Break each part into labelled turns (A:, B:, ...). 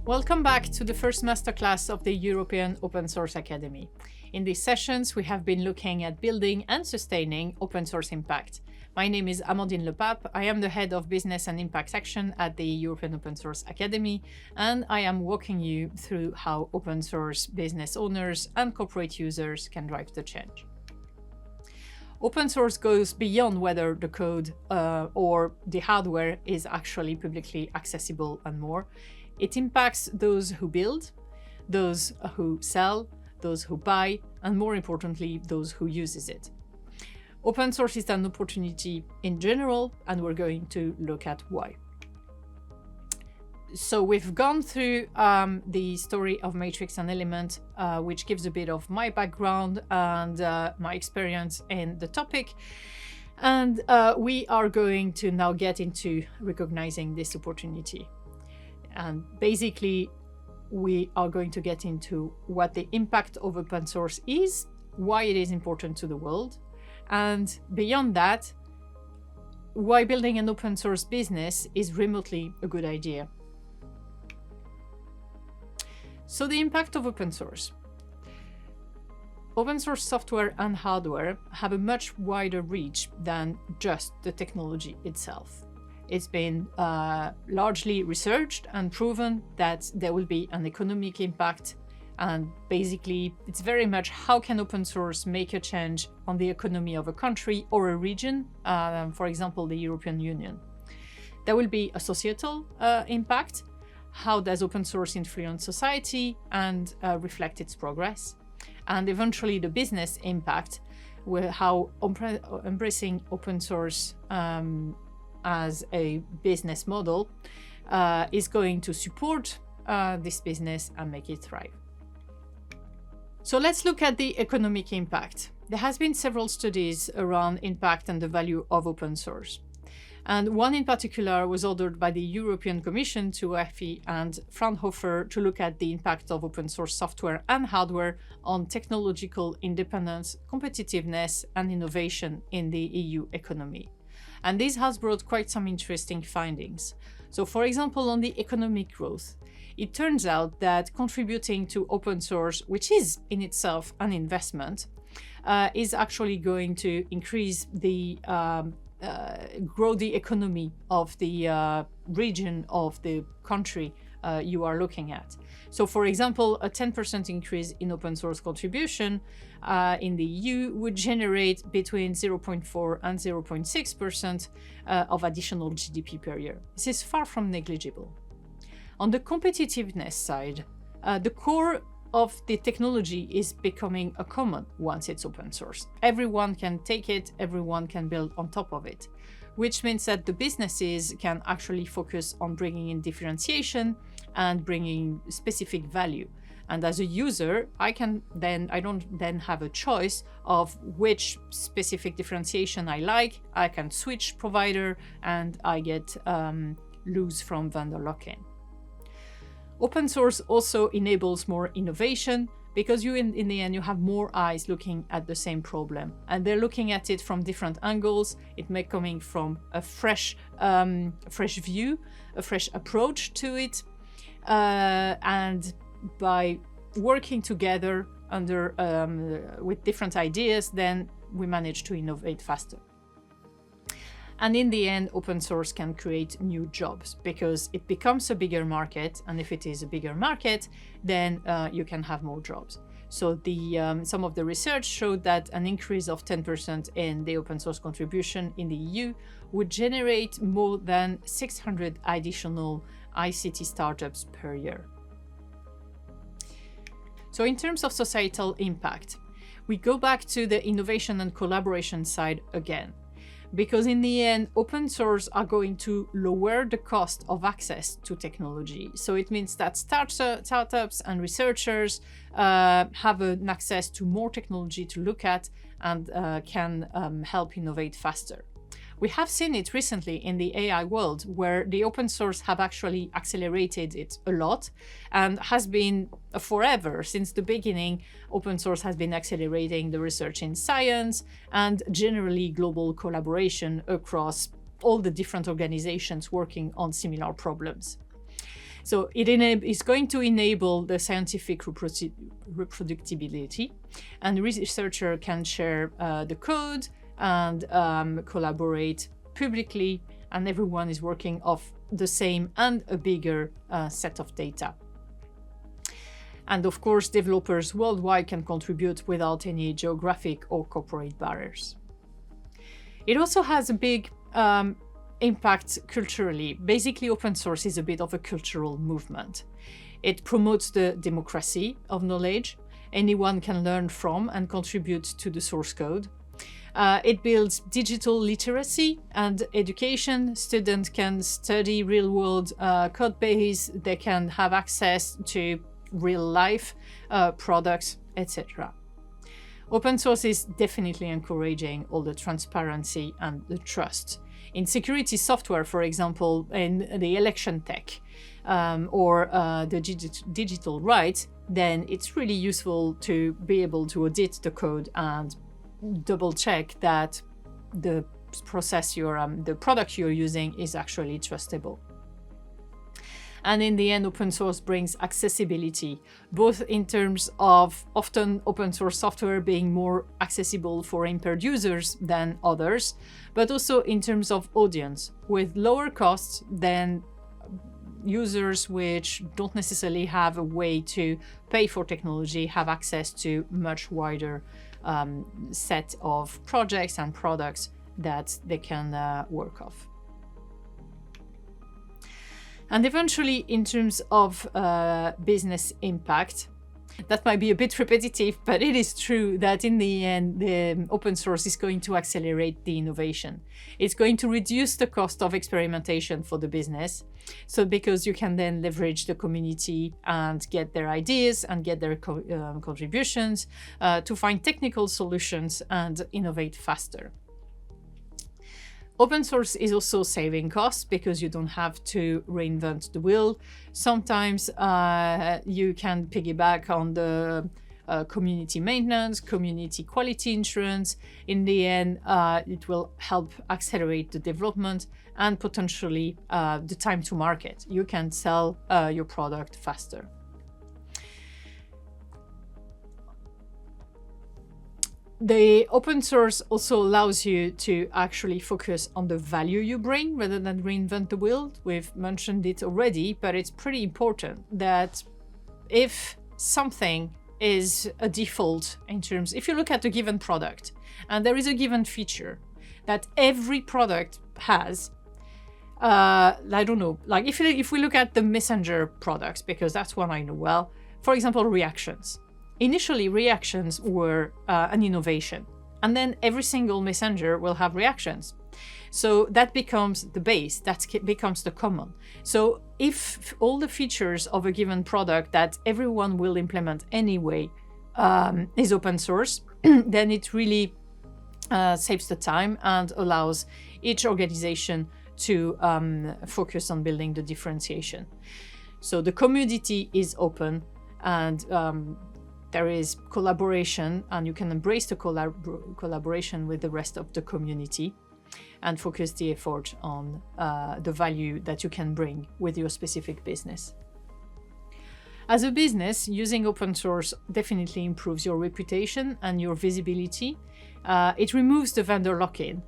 A: Welcome back to the first masterclass of the European Open Source Academy. In these sessions, we have been looking at building and sustaining open source impact. My name is Amandine Le Pape. I am the head of business and impact section at the European Open Source Academy, and I am walking you through how open source business owners and corporate users can drive the change. Open source goes beyond whether the code or the hardware is actually publicly accessible and more. It impacts those who build, those who sell, those who buy, and more importantly, those who uses it. Open source is an opportunity in general, and we're going to look at why. So we've gone through the story of Matrix and Element, which gives a bit of my background and my experience in the topic. And we are going to now get into recognizing this opportunity. And basically, we are going to get into what the impact of open source is, why it is important to the world, and beyond that, why building an open source business is remotely a good idea. So the impact of open source. Open source software and hardware have a much wider reach than just the technology itself. It's been largely researched and proven that there will be an economic impact, and basically it's very much how can open source make a change on the economy of a country or a region, for example the European Union. There will be a societal impact. How does open source influence society and reflect its progress? And eventually the business impact, where how embracing open source as a business model is going to support this business and make it thrive. So let's look at the economic impact. There has been several studies around impact and the value of open source. And one in particular was ordered by the European Commission to EFI and Fraunhofer to look at the impact of open source software and hardware on technological independence, competitiveness, and innovation in the EU economy. And this has brought quite some interesting findings. So for example, on the economic growth, it turns out that contributing to open source, which is in itself an investment, is actually going to increase the grow the economy of the region of the country you are looking at. So for example, a 10% increase in open source contribution in the EU would generate between 0.4 and 0.6% of additional GDP per year. This is far from negligible. On the competitiveness side, the core of the technology is becoming a common once it's open source. Everyone can take it, everyone can build on top of it, which means that the businesses can actually focus on bringing in differentiation and bringing specific value. And as a user, I don't then have a choice of which specific differentiation I like. I can switch provider and I get loose from vendor lock-in. Open source also enables more innovation because in the end, you have more eyes looking at the same problem, and they're looking at it from different angles. It may coming from a fresh view, a fresh approach to it, and by working together with different ideas, then we manage to innovate faster. And in the end, open source can create new jobs because it becomes a bigger market. And if it is a bigger market, then you can have more jobs. So some of the research showed that an increase of 10% in the open source contribution in the EU would generate more than 600 additional ICT startups per year. So in terms of societal impact, we go back to the innovation and collaboration side again. Because in the end, open source are going to lower the cost of access to technology. So it means that startups and researchers have an access to more technology to look at and can help innovate faster. We have seen it recently in the AI world, where the open source have actually accelerated it a lot, and has been forever, since the beginning, open source has been accelerating the research in science and generally global collaboration across all the different organizations working on similar problems. So it's going to enable the scientific reproducibility, and the researcher can share the code and collaborate publicly, and everyone is working off the same and a bigger set of data. And of course, developers worldwide can contribute without any geographic or corporate barriers. It also has a big impact culturally. Basically, open source is a bit of a cultural movement. It promotes the democracy of knowledge. Anyone can learn from and contribute to the source code. It builds digital literacy and education. Students can study real-world code base. They can have access to real-life products, etc. Open source is definitely encouraging all the transparency and the trust. In security software, for example, in the election tech or the digital rights, then it's really useful to be able to audit the code and double check that the process the product you're using is actually trustable. And in the end, open source brings accessibility, both in terms of often open source software being more accessible for impaired users than others, but also in terms of audience, with lower costs than users which don't necessarily have a way to pay for technology, have access to much wider set of projects and products that they can work off. And eventually, in terms of business impact, that might be a bit repetitive, but it is true that in the end, the open source is going to accelerate the innovation. It's going to reduce the cost of experimentation for the business. So because you can then leverage the community and get their ideas and get their contributions to find technical solutions and innovate faster. Open source is also saving costs because you don't have to reinvent the wheel. Sometimes you can piggyback on the community maintenance, community quality insurance. In the end, it will help accelerate the development and potentially the time to market. You can sell your product faster. The open source also allows you to actually focus on the value you bring rather than reinvent the wheel. We've mentioned it already, but it's pretty important that if something is a default in terms, if you look at a given product and there is a given feature that every product has, I don't know, like if we look at the messenger products, because that's one I know well, for example, reactions. Initially, reactions were an innovation, and then every single messenger will have reactions. So that becomes the base, that becomes the common. So if all the features of a given product that everyone will implement anyway is open source, then it really saves the time and allows each organization to focus on building the differentiation. So the community is open, and there is collaboration, and you can embrace the collaboration with the rest of the community and focus the effort on the value that you can bring with your specific business. As a business, using open source definitely improves your reputation and your visibility. It removes the vendor lock-in,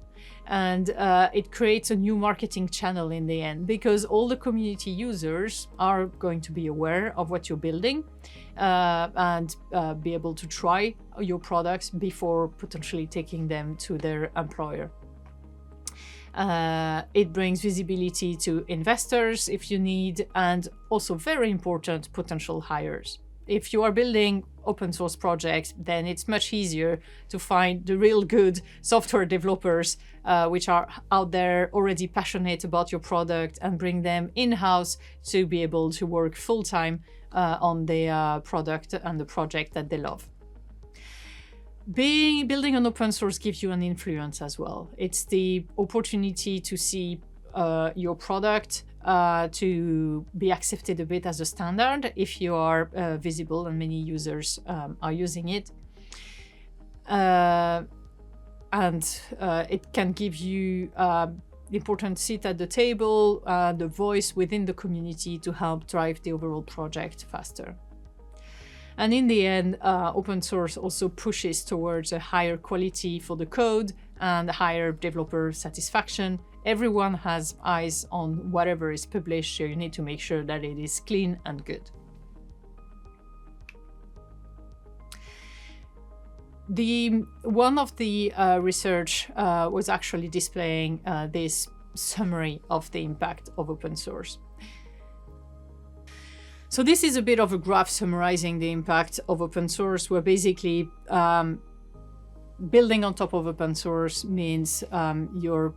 A: and it creates a new marketing channel in the end, because all the community users are going to be aware of what you're building and be able to try your products before potentially taking them to their employer. It brings visibility to investors if you need, and also very important, potential hires. If you are building open source projects, then it's much easier to find the real good software developers which are out there already passionate about your product, and bring them in-house to be able to work full-time on the product and the project that they love. Building an open source gives you an influence as well. It's the opportunity to see your product to be accepted a bit as a standard if you are visible and many users are using it. And it can give you important seat at the table, the voice within the community to help drive the overall project faster. And in the end, open source also pushes towards a higher quality for the code and higher developer satisfaction. Everyone has eyes on whatever is published, so you need to make sure that it is clean and good. One of the research was actually displaying this summary of the impact of open source. So this is a bit of a graph summarizing the impact of open source, where basically building on top of open source means you're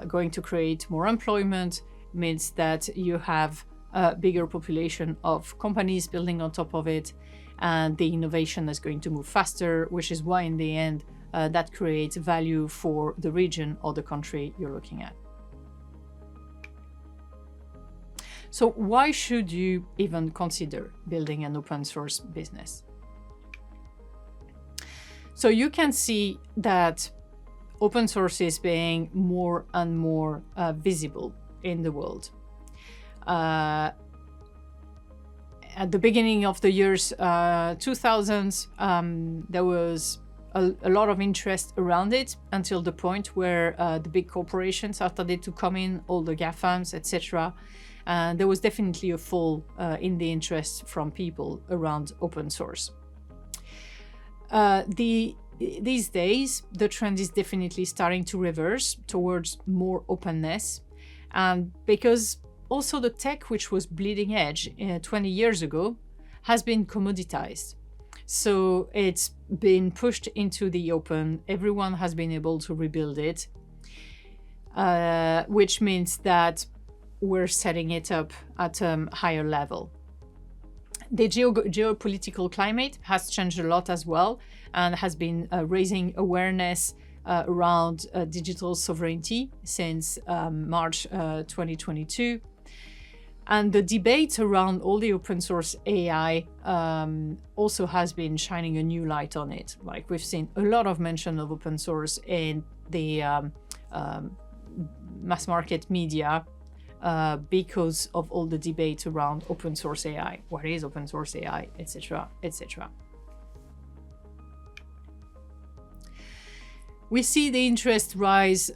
A: going to create more employment, means that you have a bigger population of companies building on top of it, and the innovation is going to move faster, which is why in the end that creates value for the region or the country you're looking at. So why should you even consider building an open source business? So you can see that open source is being more and more visible in the world. At the beginning of the years 2000s, there was a lot of interest around it, until the point where the big corporations started to come in, all the GAFAMs, etc. And there was definitely a fall in the interest from people around open source. These days, the trend is definitely starting to reverse towards more openness, and because also the tech, which was bleeding edge 20 years ago, has been commoditized. So it's been pushed into the open. Everyone has been able to rebuild it, which means that we're setting it up at a higher level. The geopolitical climate has changed a lot as well, and has been raising awareness around digital sovereignty since March 2022. And the debate around all the open source AI also has been shining a new light on it. Like, we've seen a lot of mention of open source in the mass market media because of all the debate around open source AI. What is open source AI, etc., etc. We see the interest rise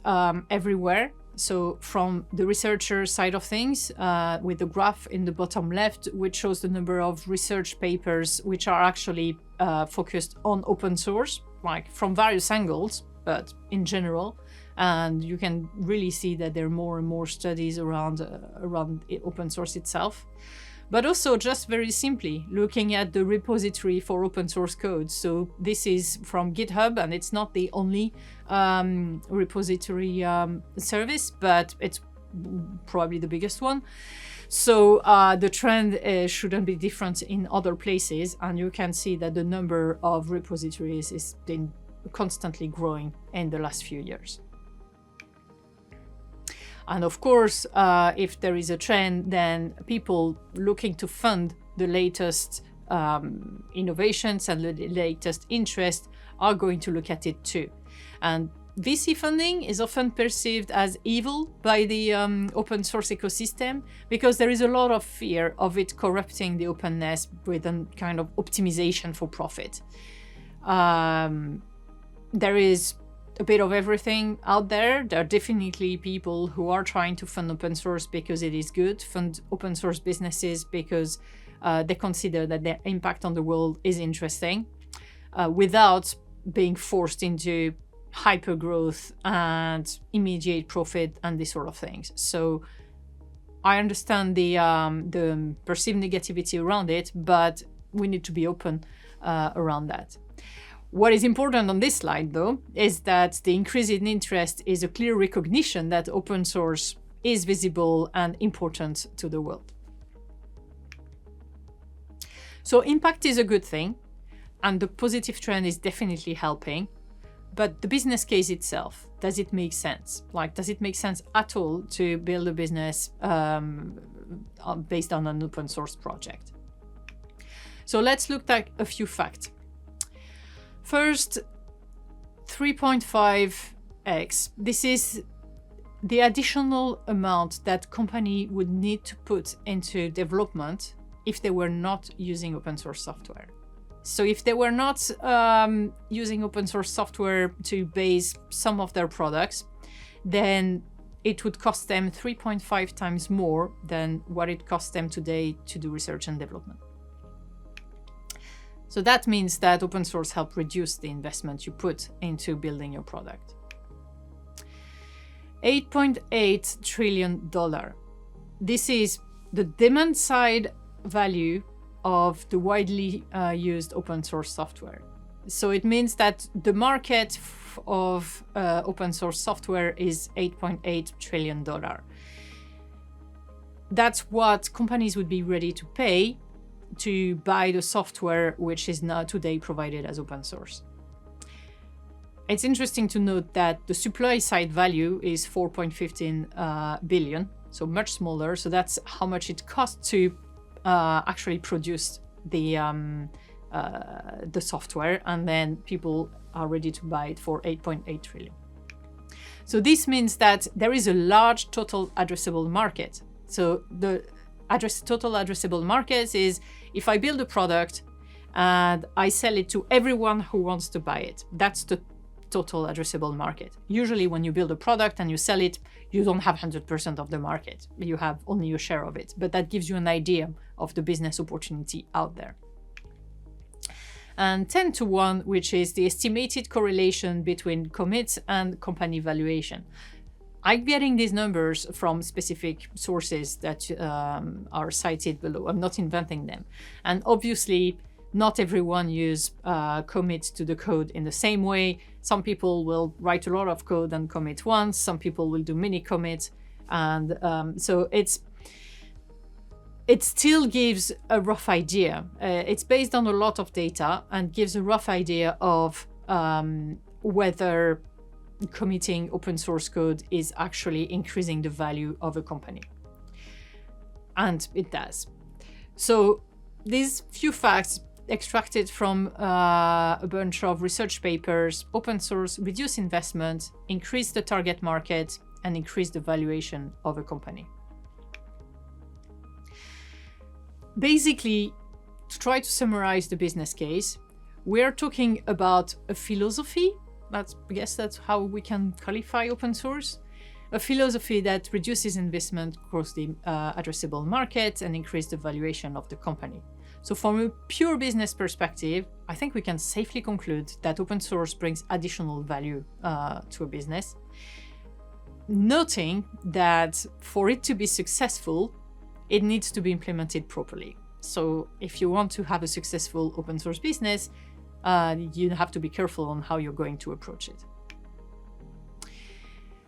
A: everywhere. So from the researcher side of things, with the graph in the bottom left, which shows the number of research papers which are actually focused on open source, like from various angles, but in general. And you can really see that there are more and more studies around open source itself. But also, just very simply, looking at the repository for open source code. So this is from GitHub, and it's not the only repository service, but it's probably the biggest one. So the trend shouldn't be different in other places, and you can see that the number of repositories has been constantly growing in the last few years. And of course, if there is a trend, then people looking to fund the latest innovations and the latest interest are going to look at it too. And VC funding is often perceived as evil by the open source ecosystem, because there is a lot of fear of it corrupting the openness with a kind of optimization for profit. There is a bit of everything out there. There are definitely people who are trying to fund open source because it is good, fund open source businesses because they consider that their impact on the world is interesting, without being forced into hyper growth and immediate profit and these sort of things. So I understand the perceived negativity around it, but we need to be open around that. What is important on this slide, though, is that the increase in interest is a clear recognition that open source is visible and important to the world. So impact is a good thing, and the positive trend is definitely helping. But the business case itself, does it make sense? Like, does it make sense at all to build a business based on an open source project? So let's look at a few facts. First, 3.5x. This is the additional amount that company would need to put into development if they were not using open source software. So if they were not using open source software to base some of their products, then it would cost them 3.5 times more than what it costs them today to do research and development. So that means that open source helps reduce the investment you put into building your product. $8.8 trillion. This is the demand side value of the widely used open source software. So it means that the market of open source software is $8.8 trillion. That's what companies would be ready to pay to buy the software which is now today provided as open source. It's interesting to note that the supply side value is 4.15 billion, so much smaller. So that's how much it costs to actually produce the software, and then people are ready to buy it for 8.8 trillion. So this means that there is a large total addressable market. So the total addressable market is if I build a product and I sell it to everyone who wants to buy it. That's the total addressable market. Usually when you build a product and you sell it, you don't have 100% of the market. You have only a share of it, but that gives you an idea of the business opportunity out there. And 10 to 1, which is the estimated correlation between commits and company valuation. I'm getting these numbers from specific sources that are cited below. I'm not inventing them. And obviously, not everyone use commits to the code in the same way. Some people will write a lot of code and commit once. Some people will do mini commits. And so it still gives a rough idea. It's based on a lot of data and gives a rough idea of whether committing open source code is actually increasing the value of a company. And it does. So these few facts extracted from a bunch of research papers: open source reduce investment, increase the target market, and increase the valuation of a company. Basically, to try to summarize the business case, we're talking about a philosophy. I guess that's how we can qualify open source. A philosophy that reduces investment across the addressable market and increase the valuation of the company. So from a pure business perspective, I think we can safely conclude that open source brings additional value to a business. Noting that for it to be successful, it needs to be implemented properly. So if you want to have a successful open source business, you have to be careful on how you're going to approach it.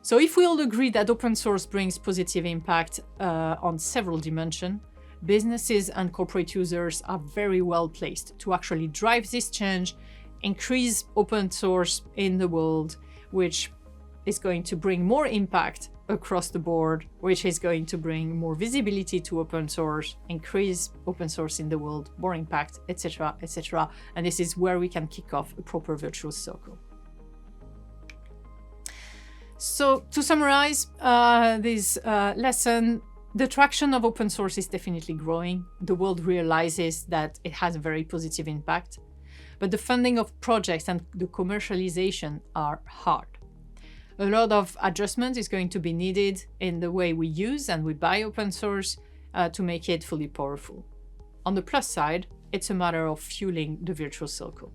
A: So if we all agree that open source brings positive impact on several dimensions, businesses and corporate users are very well placed to actually drive this change, increase open source in the world, which is going to bring more impact across the board, which is going to bring more visibility to open source, increase open source in the world, more impact, etc., etc. And this is where we can kick off a proper virtuous circle. So to summarize this lesson, the traction of open source is definitely growing. The world realizes that it has a very positive impact, but the funding of projects and the commercialization are hard. A lot of adjustment is going to be needed in the way we use and we buy open source to make it fully powerful. On the plus side, it's a matter of fueling the virtuous circle.